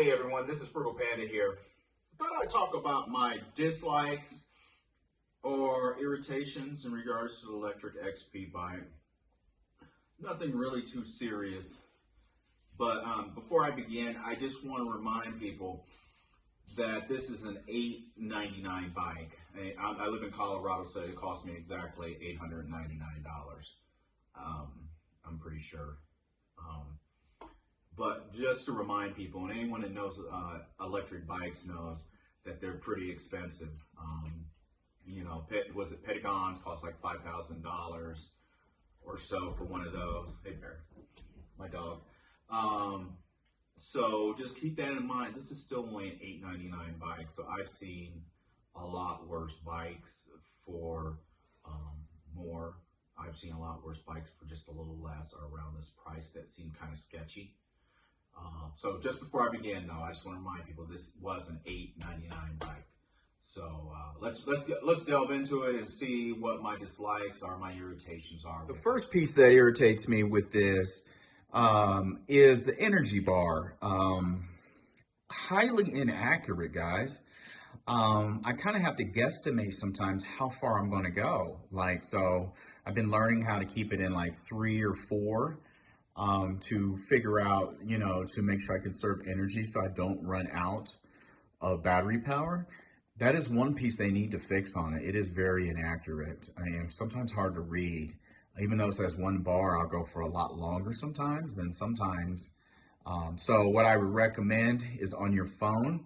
Hey everyone, this is Frugal Panda here. I thought I'd talk about my dislikes or irritations in regards to the Lectric XP bike. Nothing really too serious, but before I begin, I just want to remind people that this is an $899 bike. I live in Colorado, so it cost me exactly $899. I'm pretty sure. But just to remind people, and anyone that knows electric bikes knows that they're pretty expensive. You know, Pedagons cost like $5,000 or so for one of those. Hey Bear, my dog. So just keep that in mind. This is still only an $899 bike. So I've seen a lot worse bikes for more. I've seen a lot worse bikes for just a little less or around this price that seem kind of sketchy. So just before I begin, though, I just want to remind people this was an $899 bike. So let's delve into it and see what my dislikes or my irritations are. The first piece that irritates me with this is the energy bar. Highly inaccurate, guys. I kind of have to guesstimate sometimes how far I'm going to go. Like, so I've been learning how to keep it in like 3 or 4. To figure out, you know, to make sure I conserve energy so I don't run out of battery power. That is one piece they need to fix on it. It is very inaccurate. I am sometimes hard to read. Even though it says 1 bar, I'll go for a lot longer sometimes than sometimes. So what I would recommend is on your phone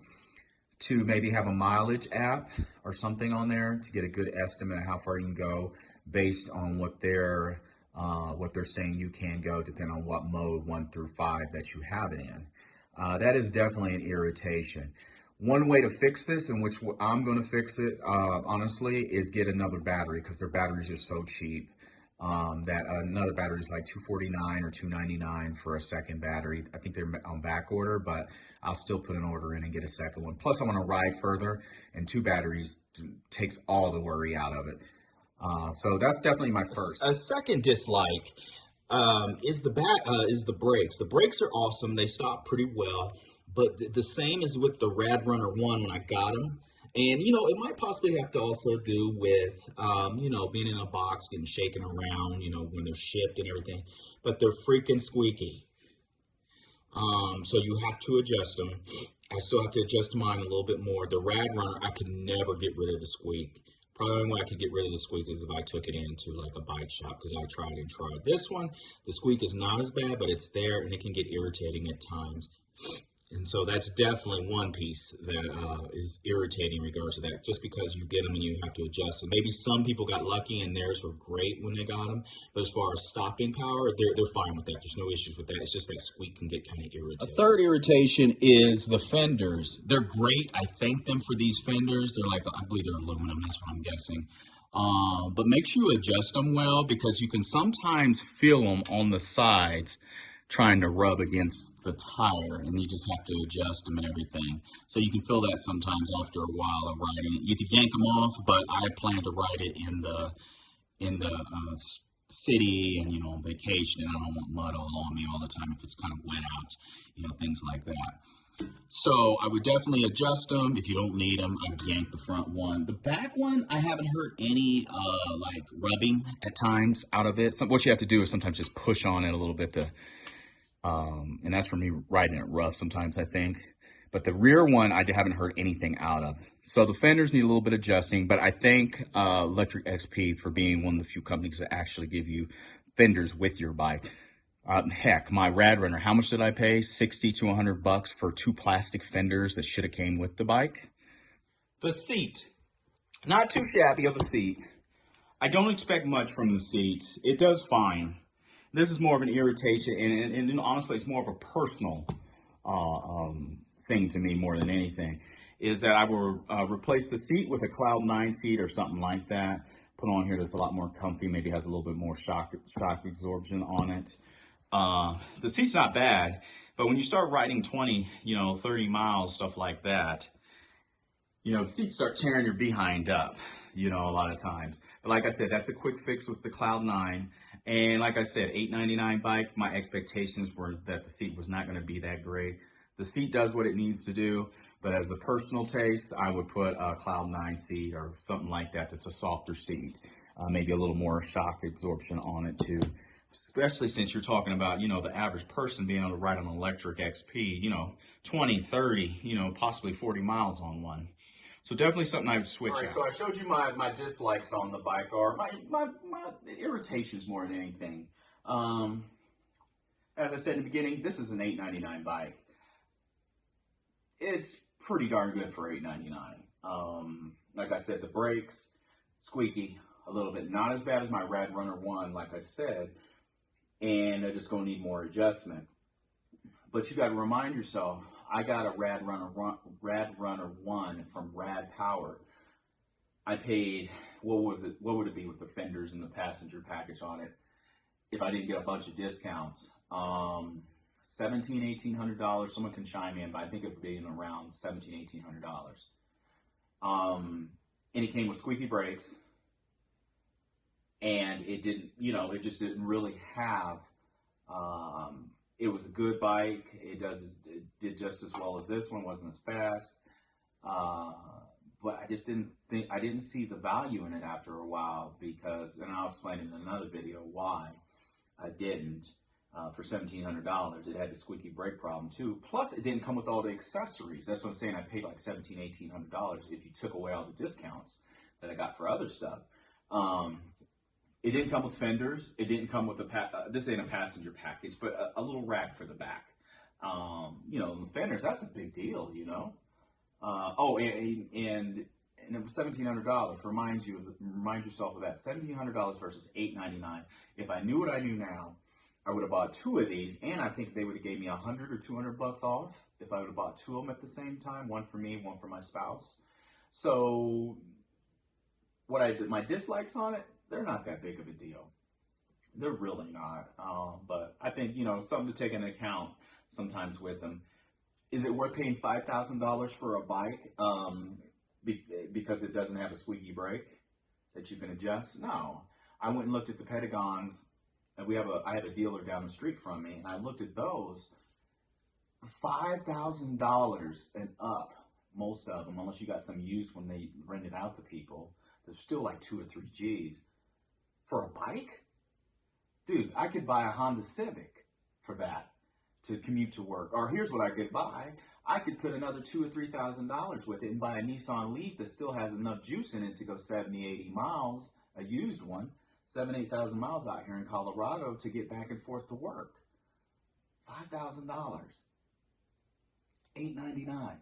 to maybe have a mileage app or something on there to get a good estimate of how far you can go based on what they're saying you can go, depending on what mode 1 through 5 that you have it in. That is definitely an irritation. One way to fix this, in which I'm going to fix it, honestly, is get another battery, because their batteries are so cheap that another battery is like $249 or $299 for a second battery. I think they're on back order, but I'll still put an order in and get a second one. Plus, I want to ride further, and 2 batteries takes all the worry out of it. So that's definitely my first. A second dislike is the brakes. The brakes are awesome. They stop pretty well, but the same as with the Rad Runner 1 when I got them. And, you know, it might possibly have to also do with, you know, being in a box, getting shaken around, you know, when they're shipped and everything. But they're freaking squeaky. So you have to adjust them. I still have to adjust mine a little bit more. The Rad Runner, I could never get rid of the squeak. Probably the only way I could get rid of the squeak is if I took it into like a bike shop, because I tried and tried. This one, the squeak is not as bad, but it's there and it can get irritating at times. And so that's definitely one piece that is irritating in regards to that, just because you get them and you have to adjust them. Maybe some people got lucky and theirs were great when they got them, but as far as stopping power, they're fine with that. There's no issues with that. It's just that squeak can get kind of irritating. A third irritation is the fenders. They're great. I thank them for these fenders. They're like, I believe they're aluminum, that's what I'm guessing. But make sure you adjust them well, because you can sometimes feel them on the sides trying to rub against the tire, and you just have to adjust them and everything. So you can feel that sometimes after a while of riding it. You could yank them off, but I plan to ride it in the city and, you know, on vacation, and I don't want mud all on me all the time if it's kind of wet out, you know, things like that. So I would definitely adjust them. If you don't need them, I would yank the front one. The back one, I haven't heard any like rubbing at times out of it. So what you have to do is sometimes just push on it a little bit to and that's for me riding it rough sometimes, I think. But the rear one, I haven't heard anything out of. So the fenders need a little bit of adjusting, but I thank Lectric XP for being one of the few companies that actually give you fenders with your bike. Heck, my Rad Runner, how much did I pay? 60 to 100 bucks for 2 plastic fenders that should have came with the bike. The seat, not too shabby of a seat. I don't expect much from the seats. It does fine. This is more of an irritation, and honestly, it's more of a personal thing to me more than anything, is that I will replace the seat with a Cloud 9 seat or something like that. Put on here that's a lot more comfy, maybe has a little bit more shock absorption on it. The seat's not bad, but when you start riding 20, you know, 30 miles, stuff like that, you know, the seats start tearing your behind up, you know, a lot of times. But like I said, that's a quick fix with the Cloud 9. And like I said, $899 bike, my expectations were that the seat was not going to be that great. The seat does what it needs to do, but as a personal taste, I would put a Cloud 9 seat or something like that that's a softer seat. Maybe a little more shock absorption on it too. Especially since you're talking about, the average person being able to ride an electric XP, 20, 30, possibly 40 miles on one. So definitely something I would switch out. So I showed you my dislikes on the bike, or my irritations more than anything. As I said in the beginning, this is an $8.99 bike. It's pretty darn good for $8.99. Like I said, the brakes, squeaky a little bit. Not as bad as my Rad Runner 1, like I said, and they're just going to need more adjustment. But you got to remind yourself, I got a Rad Runner 1 from Rad Power. I paid, what would it be with the fenders and the passenger package on it if I didn't get a bunch of discounts? $1,800. Someone can chime in, but I think it would be in around $1,800. And it came with squeaky brakes, and it didn't, it just didn't really have. It was a good bike. It did just as well as this one. Wasn't as fast, but I just didn't see the value in it after a while, because, and I'll explain in another video why I didn't. For $1,700, it had the squeaky brake problem too. Plus, it didn't come with all the accessories. That's what I'm saying. I paid like $1,800 if you took away all the discounts that I got for other stuff. It didn't come with fenders. It didn't come with this ain't a passenger package, but a little rack for the back. The fenders, that's a big deal, and it was $1,700. Remind yourself of that. $1,700 versus $8.99. If I knew what I knew now, I would have bought two of these, and I think they would have gave me $100 or $200 off if I would have bought two of them at the same time, one for me, one for my spouse. So what I did, my dislikes on it, they're not that big of a deal. They're really not. But I think, something to take into account sometimes with them. Is it worth paying $5,000 for a bike because it doesn't have a squeaky brake that you can adjust? No. I went and looked at the Pentagons. And I have a dealer down the street from me, and I looked at those. $5,000 and up, most of them, unless you got some used when they rent it out to people. They're still like 2 or 3 G's. For a bike? Dude, I could buy a Honda Civic for that to commute to work. Or here's what I could buy. I could put another $2,000 or $3,000 with it and buy a Nissan Leaf that still has enough juice in it to go 70, 80 miles, a used one. 7,000, 8,000 miles out here in Colorado to get back and forth to work. $5,000. $8.99.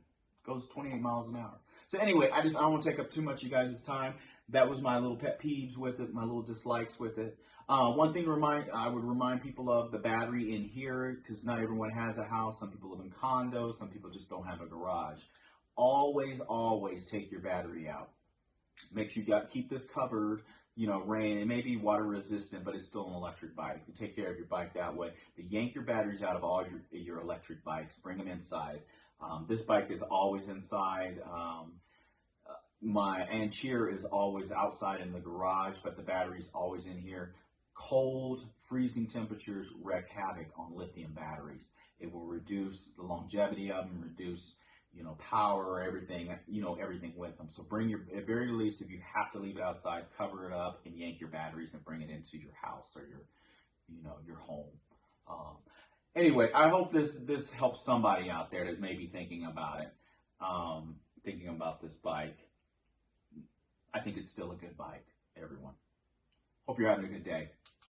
Goes 28 miles an hour. So anyway, I don't want to take up too much of you guys' time. That was my little pet peeves with it, my little dislikes with it. One thing I would remind people of the battery in here, because not everyone has a house. Some people live in condos. Some people just don't have a garage. Always, always take your battery out. Make sure you keep this covered. Rain, it may be water resistant, but it's still an electric bike. You take care of your bike that way. But yank your batteries out of all your electric bikes. Bring them inside. This bike is always inside. My Ancheer is always outside in the garage, but the battery's always in here. Cold, freezing temperatures wreak havoc on lithium batteries. It will reduce the longevity of them, reduce power, everything with them. So bring at very least, if you have to leave it outside, cover it up and yank your batteries and bring it into your house or your home. Anyway, I hope this helps somebody out there that may be thinking about it, thinking about this bike. I think it's still a good bike, everyone. Hope you're having a good day.